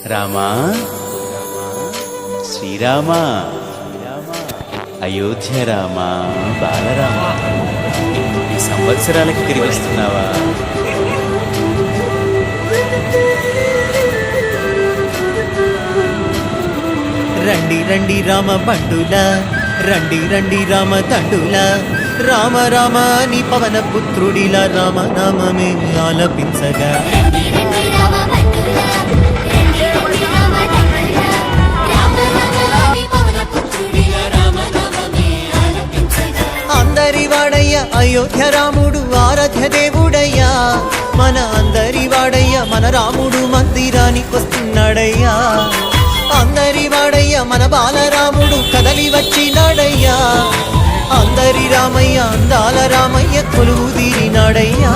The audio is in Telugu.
రామా శ్రీరామా అయోధ్య రామా బాలరామా ఈ సంవత్సరాలకి తిరిగి వస్తున్నావా? రండి రండి రామ బండుల, రండి రండి రామ తండుల, రామ రామ అని పవన పుత్రుడిలా రామ నామమే ఆలపించగా. అందరి వాడయ్య అయోధ్య రాముడు ఆరాధ్య దేవుడయ్యా, మన అందరి వాడయ్య మన రాముడు మందిరానికి వస్తున్నాడయ్యా. అందరి వాడయ్య మన బాలరాముడు కదలి వచ్చినాడయ్యా, అందరి రామయ్య అందాల రామయ్య కొలువు తీరినాడయ్యా.